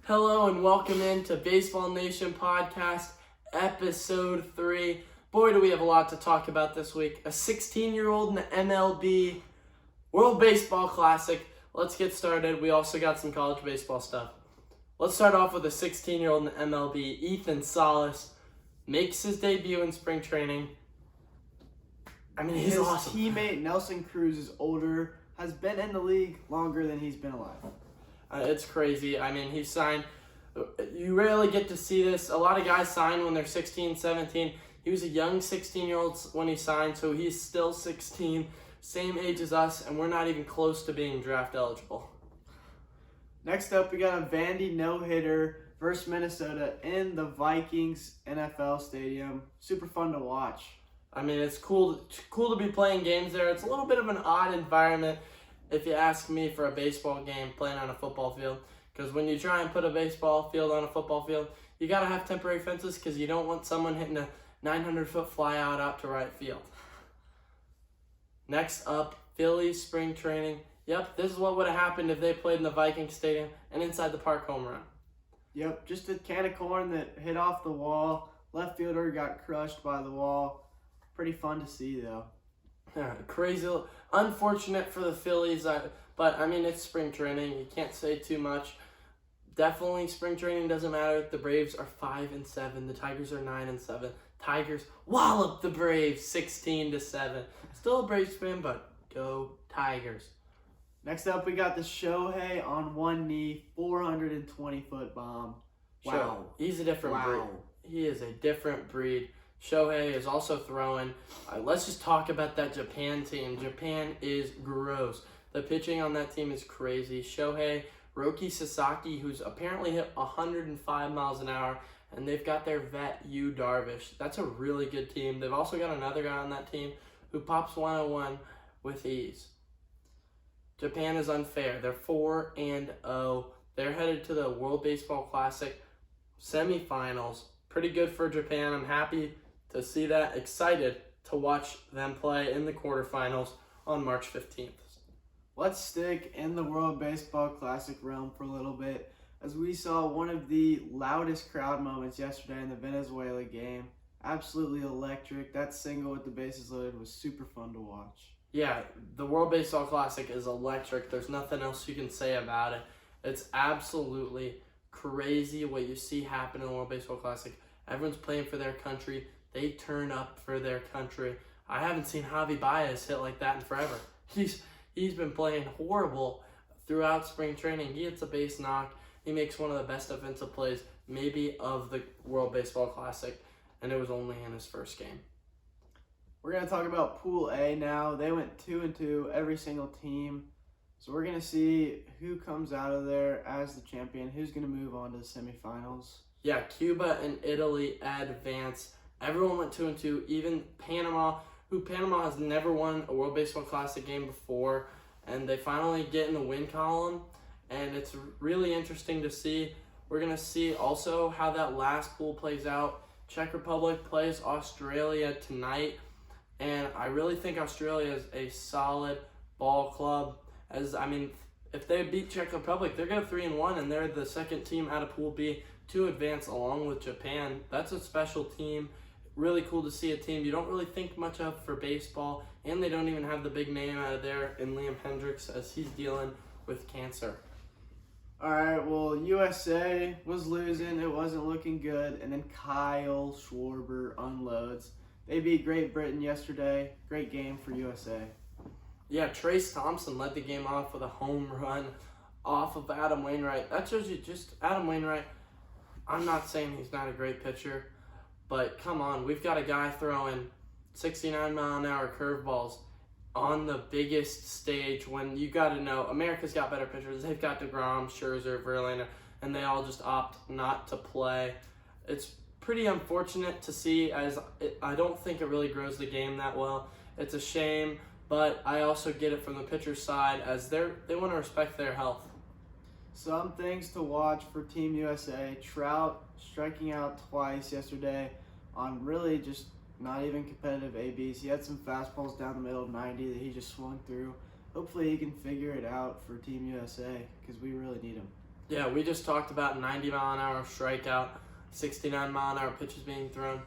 Hello and welcome into Baseball Nation Podcast, Episode 3. Boy, do we have a lot to talk about this week. A 16-year-old in the MLB World Baseball Classic. Let's get started. We also got some college baseball stuff. Let's start off with a 16-year-old in the MLB. Ethan Salas makes his debut in spring training. He's awesome. His teammate Nelson Cruz is older, has been in the league longer than he's been alive. It's crazy. He signed. You rarely get to see this. A lot of guys sign when they're 16, 17. He was a young 16-year-old when he signed, so he's still 16, same age as us, and we're not even close to being draft eligible. Next up, we got a Vandy no-hitter versus Minnesota in the Vikings NFL Stadium. Super fun to watch. It's cool to be playing games there. It's a little bit of an odd environment, if you ask me, for a baseball game playing on a football field. Because when you try and put a baseball field on a football field, you got to have temporary fences because you don't want someone hitting a 900-foot fly out to right field. Next up, Phillies spring training. Yep, this is what would have happened if they played in the Vikings Stadium and inside the park home run. Yep, just a can of corn that hit off the wall. Left fielder got crushed by the wall. Pretty fun to see, though. Yeah, crazy. Unfortunate for the Phillies, but it's spring training. You can't say too much. Definitely, spring training doesn't matter. The Braves are 5-7. The Tigers are 9-7. Tigers wallop the Braves 16-7. Still a Braves fan, but go Tigers. Next up, we got the Shohei on one knee, 420-foot bomb. Wow. He's a different breed. He is a different breed. Shohei is also throwing. Let's just talk about that Japan team. Japan is gross. The pitching on that team is crazy. Shohei, Roki Sasaki, who's apparently hit 105 miles an hour, and they've got their vet, Yu Darvish. That's a really good team. They've also got another guy on that team who pops 101 with ease. Japan is unfair. They're 4-0. They're headed to the World Baseball Classic semifinals. Pretty good for Japan. I'm happy to see that. Excited to watch them play in the quarterfinals on March 15th. Let's stick in the World Baseball Classic realm for a little bit, as we saw one of the loudest crowd moments yesterday in the Venezuela game. Absolutely electric. That single with the bases loaded was super fun to watch. Yeah, the World Baseball Classic is electric. There's nothing else you can say about it. It's absolutely crazy what you see happen in the World Baseball Classic. Everyone's playing for their country. They turn up for their country. I haven't seen Javi Baez hit like that in forever. He's been playing horrible throughout spring training. He hits a base knock. He makes one of the best defensive plays maybe of the World Baseball Classic, and it was only in his first game. We're going to talk about Pool A now. They went 2-2, every single team. So we're going to see who comes out of there as the champion, who's going to move on to the semifinals. Yeah, Cuba and Italy advance. Everyone went 2-2, even Panama has never won a World Baseball Classic game before, and they finally get in the win column, and it's really interesting to see. We're going to see also how that last pool plays out. Czech Republic plays Australia tonight, and I really think Australia is a solid ball club. If they beat Czech Republic, they're going 3-1, and they're the second team out of Pool B to advance along with Japan. That's a special team. Really cool to see a team you don't really think much of for baseball, and they don't even have the big name out of there in Liam Hendricks as he's dealing with cancer. All right, well, USA was losing. It wasn't looking good, and then Kyle Schwarber unloads. They beat Great Britain yesterday. Great game for USA. Yeah, Trace Thompson led the game off with a home run off of Adam Wainwright. That shows you just Adam Wainwright. I'm not saying he's not a great pitcher, but come on, we've got a guy throwing 69-mile-an-hour curveballs on the biggest stage when you got to know America's got better pitchers. They've got DeGrom, Scherzer, Verlander, and they all just opt not to play. It's pretty unfortunate to see, as I don't think it really grows the game that well. It's a shame, but I also get it from the pitcher's side as they want to respect their health. Some things to watch for Team USA. Trout striking out twice yesterday on really just not even competitive ABs. He had some fastballs down the middle of 90 that he just swung through. Hopefully he can figure it out for Team USA because we really need him. Yeah, we just talked about 90-mile-an-hour strikeout, 69-mile-an-hour pitches being thrown.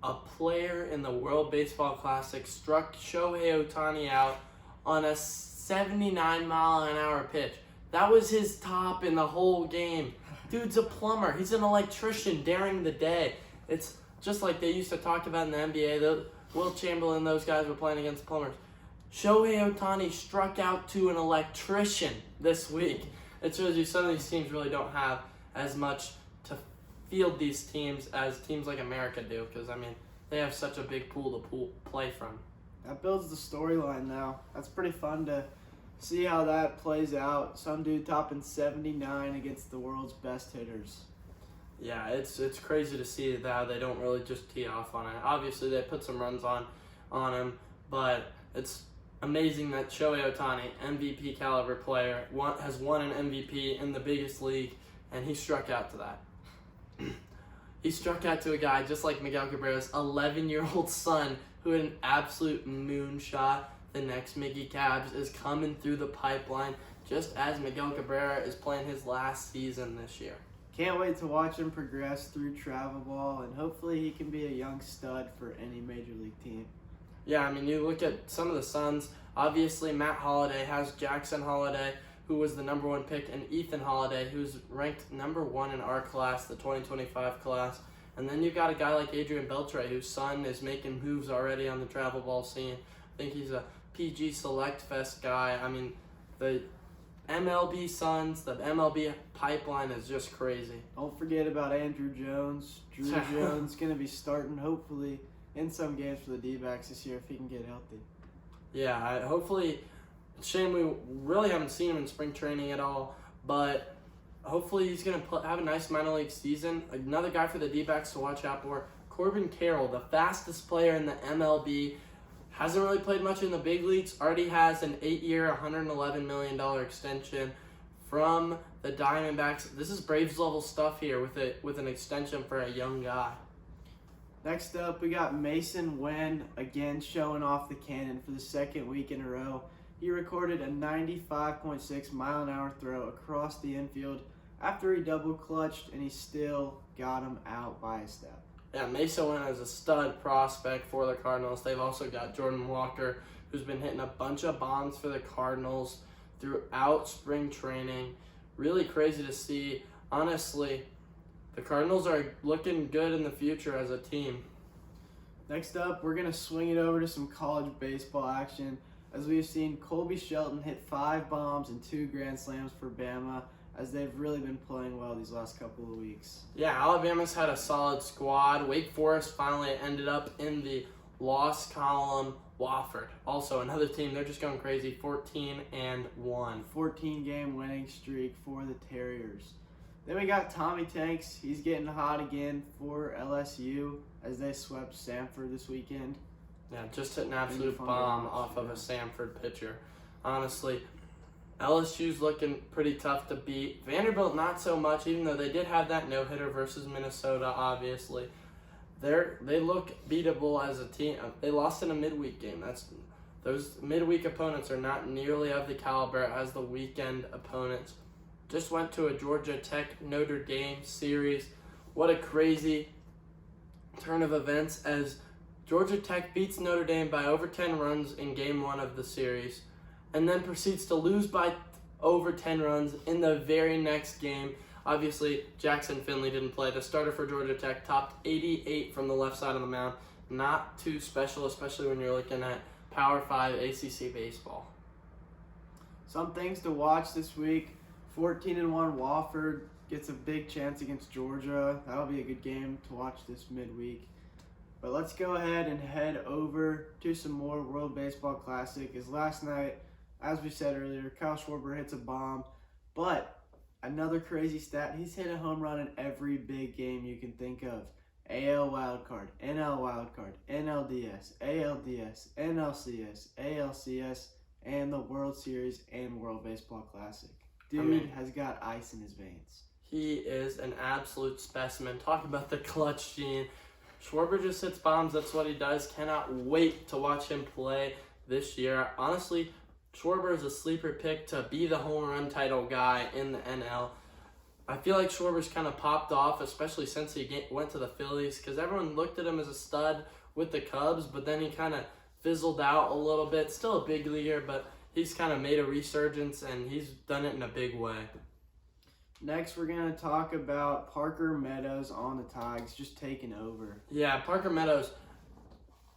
A player in the World Baseball Classic struck Shohei Ohtani out on a 79-mile-an-hour pitch. That was his top in the whole game. Dude's a plumber. He's an electrician during the day. It's just like they used to talk about in the NBA. Will Chamberlain, those guys were playing against plumbers. Shohei Ohtani struck out to an electrician this week. It shows you some of these teams really don't have as much to field these teams as teams like America do, because, I mean, they have such a big pool to play from. That builds the storyline now. That's pretty fun to see how that plays out. Some dude topping 79 against the world's best hitters. Yeah, it's crazy to see how they don't really just tee off on it. Obviously, they put some runs on him, but it's amazing that Shohei Ohtani, MVP caliber player, has won an MVP in the biggest league, and he struck out to that. He struck out to a guy just like Miguel Cabrera's 11-year-old son, who had an absolute moonshot. The next Miggy Cabs is coming through the pipeline, just as Miguel Cabrera is playing his last season this year. Can't wait to watch him progress through travel ball, and hopefully he can be a young stud for any major league team. Yeah, I mean, you look at some of the Suns. Obviously, Matt Holliday has Jackson Holliday, who was the number 1 pick, and Ethan Holliday, who's ranked number 1 in our class, the 2025 class. And then you've got a guy like Adrian Beltre, whose son is making moves already on the travel ball scene. I think he's a PG Select Fest guy. I mean, the MLB Suns, the MLB pipeline is just crazy. Don't forget about Andrew Jones. Drew Jones going to be starting, hopefully, in some games for the D-backs this year if he can get healthy. Yeah, hopefully, shame we really haven't seen him in spring training at all, but hopefully he's going to have a nice minor league season. Another guy for the D-backs to watch out for, Corbin Carroll, the fastest player in the MLB. Hasn't really played much in the big leagues. Already has an 8-year, $111 million extension from the Diamondbacks. This is Braves level stuff here with an extension for a young guy. Next up, we got Mason Wen, again showing off the cannon for the second week in a row. He recorded a 95.6 mile an hour throw across the infield after he double clutched, and he still got him out by a step. Yeah, Mason Wen is a stud prospect for the Cardinals. They've also got Jordan Walker, who's been hitting a bunch of bombs for the Cardinals throughout spring training. Really crazy to see. Honestly, the Cardinals are looking good in the future as a team. Next up, we're going to swing it over to some college baseball action, as we've seen Colby Shelton hit 5 bombs and 2 grand slams for Bama, as they've really been playing well these last couple of weeks. Yeah, Alabama's had a solid squad. Wake Forest finally ended up in the loss column. Wofford, also another team, they're just going crazy, 14-1. 14-game winning streak for the Terriers. Then we got Tommy Tanks. He's getting hot again for LSU as they swept Samford this weekend. Yeah, just hit an absolute bomb off of a Samford pitcher. Honestly, LSU's looking pretty tough to beat. Vanderbilt not so much, even though they did have that no-hitter versus Minnesota, obviously. They look beatable as a team. They lost in a midweek game. Those midweek opponents are not nearly of the caliber as the weekend opponents. Just went to a Georgia Tech Notre Dame series. What a crazy turn of events as Georgia Tech beats Notre Dame by over 10 runs in game 1 of the series, and then proceeds to lose by over 10 runs in the very next game. Obviously, Jackson Finley didn't play. The starter for Georgia Tech topped 88 from the left side of the mound. Not too special, especially when you're looking at Power 5 ACC baseball. Some things to watch this week. 14-1 Wofford gets a big chance against Georgia. That'll be a good game to watch this midweek. But let's go ahead and head over to some more World Baseball Classic. As last night, as we said earlier, Kyle Schwarber hits a bomb. But another crazy stat, he's hit a home run in every big game you can think of. AL Wildcard, NL Wildcard, NLDS, ALDS, NLCS, ALCS, and the World Series and World Baseball Classic. Dude has got ice in his veins. He is an absolute specimen. Talk about the clutch gene. Schwarber just hits bombs. That's what he does. Cannot wait to watch him play this year. Honestly, Schwarber is a sleeper pick to be the home run title guy in the NL. I feel like Schwarber's kind of popped off, especially since he went to the Phillies, because everyone looked at him as a stud with the Cubs, but then he kind of fizzled out a little bit. Still a big leaguer, but he's kind of made a resurgence, and he's done it in a big way. Next, we're going to talk about Parker Meadows on the Tigers, just taking over. Yeah, Parker Meadows,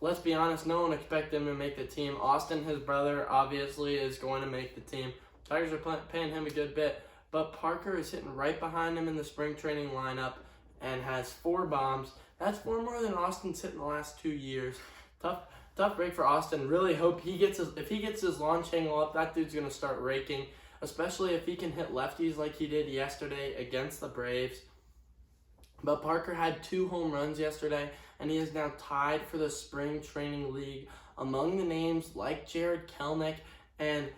let's be honest, no one expected him to make the team. Austin, his brother, obviously is going to make the team. Tigers are paying him a good bit, but Parker is hitting right behind him in the spring training lineup and has 4 bombs. That's 4 more than Austin's hit in the last 2 years. Tough break for Austin. Really hope if he gets his launch angle up, that dude's going to start raking, especially if he can hit lefties like he did yesterday against the Braves. But Parker had 2 home runs yesterday, and he is now tied for the spring training league among the names like Jared Kelenic and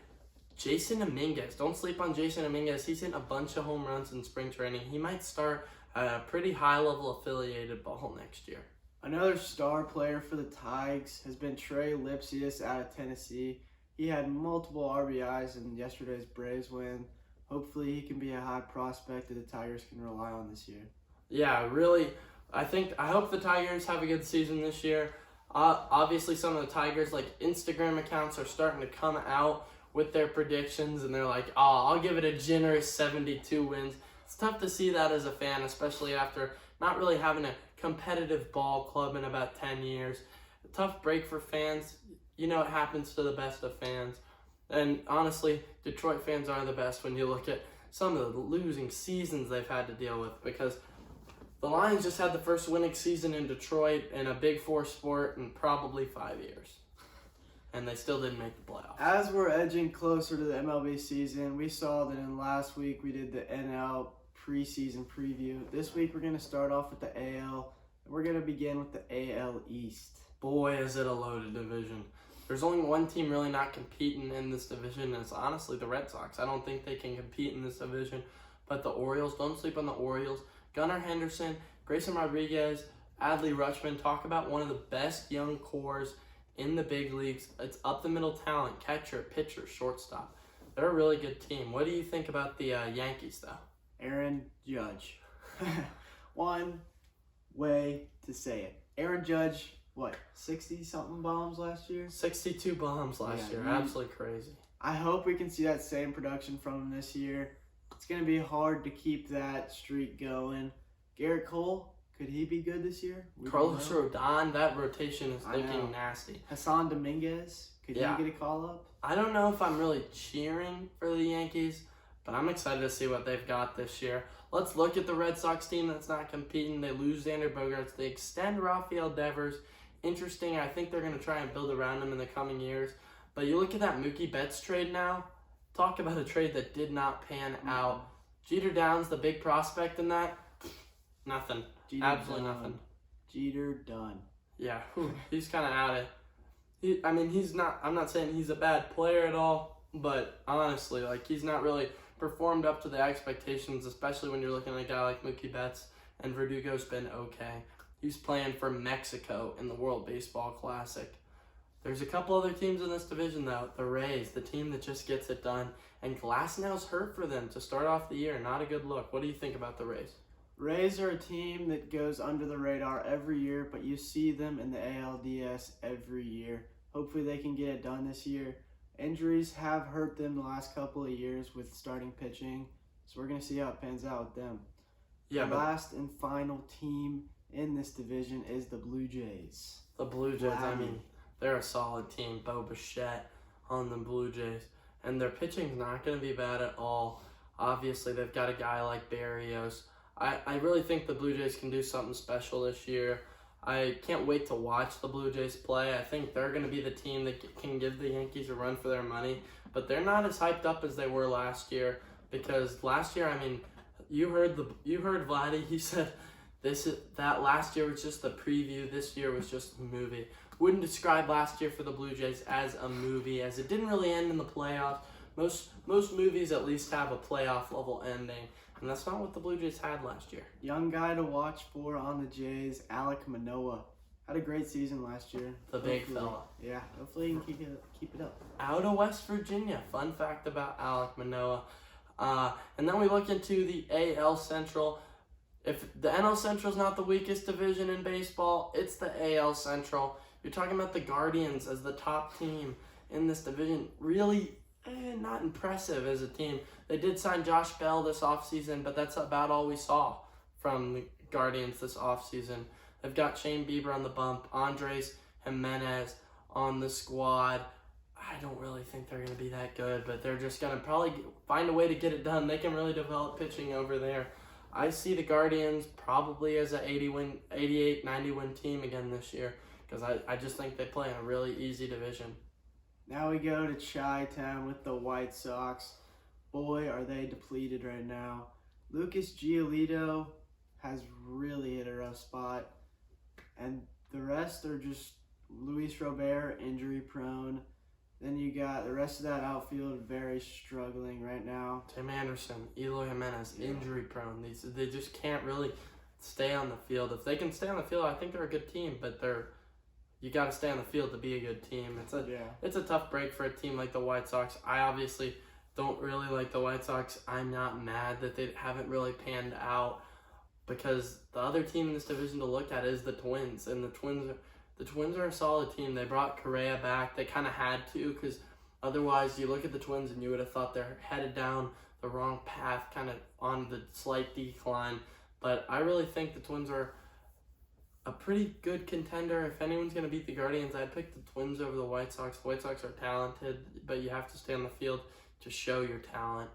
Jason Dominguez. Don't sleep on Jason Dominguez. He's hitting a bunch of home runs in spring training. He might start at a pretty high-level affiliated ball next year. Another star player for the Tigers has been Trey Lipsius out of Tennessee. He had multiple RBIs in yesterday's Braves win. Hopefully he can be a high prospect that the Tigers can rely on this year. Yeah, really, I hope the Tigers have a good season this year. Obviously, some of the Tigers, like Instagram accounts, are starting to come out with their predictions, and they're like, I'll give it a generous 72 wins. It's tough to see that as a fan, especially after not really having a competitive ball club in about 10 years. A tough break for fans. You know, it happens to the best of fans. And honestly, Detroit fans are the best when you look at some of the losing seasons they've had to deal with, because the Lions just had the first winning season in Detroit in a Big Four sport in probably 5 years. And they still didn't make the playoffs. As we're edging closer to the MLB season, we saw that in last week we did the NL preseason preview. This week we're going to start off with the AL, and we're going to begin with the AL East. Boy, is it a loaded division. There's only one team really not competing in this division, and it's honestly the Red Sox. I don't think they can compete in this division, but the Orioles, don't sleep on the Orioles. Gunnar Henderson, Grayson Rodriguez, Adley Rutschman, talk about one of the best young cores in the big leagues. It's up the middle talent, catcher, pitcher, shortstop. They're a really good team. What do you think about the Yankees, though? Aaron Judge. One way to say it. Aaron Judge, 60-something bombs last year? 62 bombs last year. Absolutely crazy. I hope we can see that same production from him this year. It's going to be hard to keep that streak going. Garrett Cole, could he be good this year? Carlos Rodon, that rotation is looking nasty. Hassan Dominguez, could he get a call up? I don't know if I'm really cheering for the Yankees, but I'm excited to see what they've got this year. Let's look at the Red Sox team that's not competing. They lose Xander Bogaerts. They extend Rafael Devers. Interesting. I think they're going to try and build around him in the coming years. But you look at that Mookie Betts trade now. Talk about a trade that did not pan out. Jeter Downs, the big prospect in that, nothing. Absolutely nothing. Jeter done. Yeah, he's kind of out of. He's not. I'm not saying he's a bad player at all, but honestly, he's not really performed up to the expectations, especially when you're looking at a guy like Mookie Betts, and Verdugo's been okay. He's playing for Mexico in the World Baseball Classic. There's a couple other teams in this division, though. The Rays, the team that just gets it done. And Glasnow's hurt for them to start off the year. Not a good look. What do you think about the Rays? Rays are a team that goes under the radar every year, but you see them in the ALDS every year. Hopefully they can get it done this year. Injuries have hurt them the last couple of years with starting pitching, so we're going to see how it pans out with them. Yeah, the last and final team in this division is the Blue Jays. The Blue Jays, they're a solid team. Bo Bichette on the Blue Jays. And their pitching's not going to be bad at all. Obviously, they've got a guy like Barrios. I really think the Blue Jays can do something special this year. I can't wait to watch the Blue Jays play. I think they're going to be the team that can give the Yankees a run for their money. But they're not as hyped up as they were last year. Because last year, you heard Vladdy. He said that last year was just the preview. This year was just a movie. Wouldn't describe last year for the Blue Jays as a movie, as it didn't really end in the playoffs. Most movies at least have a playoff level ending, and that's not what the Blue Jays had last year. Young guy to watch for on the Jays, Alek Manoah. Had a great season last year. The big fella. Yeah, hopefully he can keep it up. Out of West Virginia. Fun fact about Alek Manoah. And then we look into the AL Central. If the NL Central is not the weakest division in baseball, it's the AL Central. You're talking about the Guardians as the top team in this division. Really not impressive as a team. They did sign Josh Bell this offseason, but that's about all we saw from the Guardians this offseason. They've got Shane Bieber on the bump, Andres Jimenez on the squad. I don't really think they're going to be that good, but they're just going to probably find a way to get it done. They can really develop pitching over there. I see the Guardians probably as an 88, 90-win team again this year because I just think they play in a really easy division. Now we go to Chi-Town with the White Sox. Boy, are they depleted right now. Lucas Giolito has really hit a rough spot, and the rest are just Luis Robert, injury prone. Then you got the rest of that outfield very struggling right now. Tim Anderson, Eloy Jimenez, injury prone. They just can't really stay on the field. If they can stay on the field, I think they're a good team, but you got to stay on the field to be a good team. It's a tough break for a team like the White Sox. I obviously don't really like the White Sox. I'm not mad that they haven't really panned out because the other team in this division to look at is the Twins, and the Twins are a solid team. They brought Correa back. They kind of had to because otherwise you look at the Twins and you would have thought they're headed down the wrong path, kind of on the slight decline. But I really think the Twins are a pretty good contender. If anyone's going to beat the Guardians, I'd pick the Twins over the White Sox. The White Sox are talented, but you have to stay on the field to show your talent.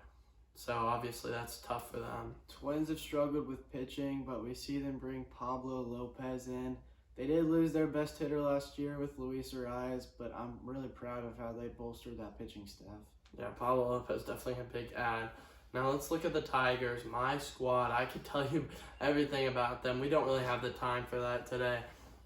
So obviously that's tough for them. Twins have struggled with pitching, but we see them bring Pablo Lopez in. They did lose their best hitter last year with Luis Arias, but I'm really proud of how they bolstered that pitching staff. Yeah, Pablo Lopez definitely a big add. Now let's look at the Tigers. My squad, I could tell you everything about them. We don't really have the time for that today.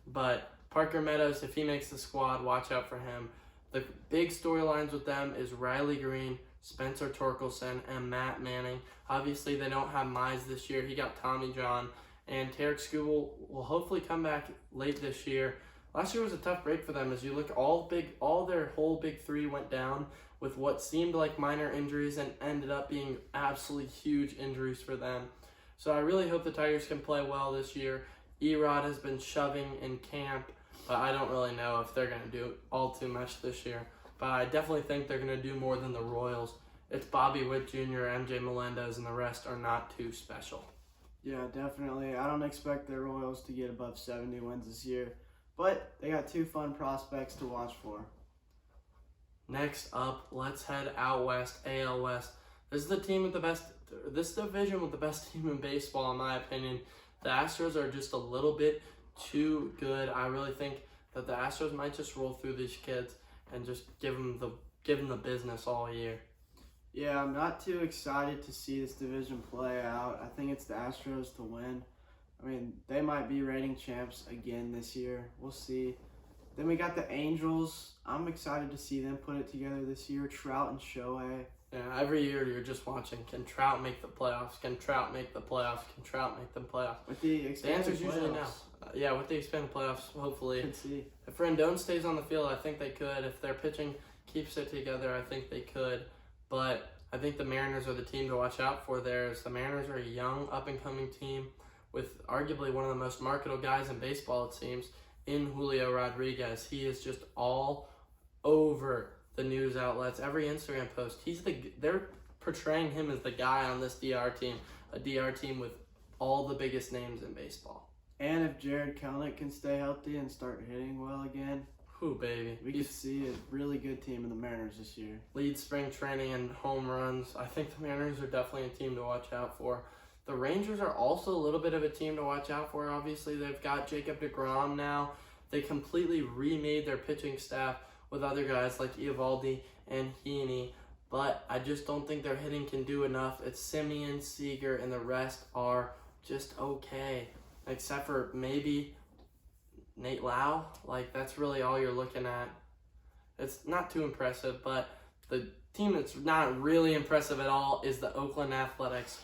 But Parker Meadows, if he makes the squad, watch out for him. The big storylines with them is Riley Green, Spencer Torkelson, and Matt Manning. Obviously, they don't have Mize this year. He got Tommy John. And Tarek Skubal will hopefully come back late this year. Last year was a tough break for them. As you look, all their whole big three went down with what seemed like minor injuries and ended up being absolutely huge injuries for them. So I really hope the Tigers can play well this year. Erod has been shoving in camp, but I don't really know if they're going to do all too much this year. But I definitely think they're going to do more than the Royals. It's Bobby Witt Jr., MJ Melendez, and the rest are not too special. Yeah, definitely. I don't expect the Royals to get above 70 wins this year, but they got two fun prospects to watch for. Next up, let's head out west, AL West. This is this division with the best team in baseball, in my opinion. The Astros are just a little bit too good. I really think that the Astros might just roll through these kids and just give them the business all year. Yeah, I'm not too excited to see this division play out. I think it's the Astros to win. I mean, they might be reigning champs again this year. We'll see. Then we got the Angels. I'm excited to see them put it together this year. Trout and Shohei. Yeah, every year you're just watching, can Trout make the playoffs? Can Trout make the playoffs? Can Trout make the playoffs? With the answer's playoffs. Usually no. Yeah, with the expanded playoffs, hopefully. Could see. If Rendon stays on the field, I think they could. If their pitching keeps it together, I think they could. But I think the Mariners are the team to watch out for there. As the Mariners are a young, up-and-coming team with arguably one of the most marketable guys in baseball, it seems, in Julio Rodriguez. He is just all over the news outlets. Every Instagram post, they're portraying him as the guy on this DR team, a DR team with all the biggest names in baseball. And if Jared Kelenic can stay healthy and start hitting well again, baby. We could see a really good team in the Mariners this year. Lead spring training and home runs. I think the Mariners are definitely a team to watch out for. The Rangers are also a little bit of a team to watch out for. Obviously, they've got Jacob deGrom now. They completely remade their pitching staff with other guys like Eovaldi and Heaney, but I just don't think their hitting can do enough. It's Simeon, Seager, and the rest are just okay, except for maybe Nate Lau. That's really all you're looking at. It's not too impressive, but the team that's not really impressive at all is the Oakland Athletics.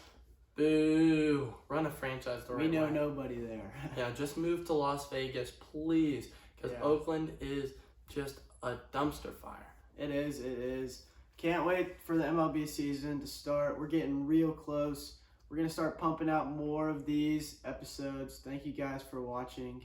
Boo! Run a franchise the right way. We know nobody there. Yeah, just move to Las Vegas, please, because Oakland is just a dumpster fire. It is. Can't wait for the MLB season to start. We're getting real close. We're going to start pumping out more of these episodes. Thank you guys for watching.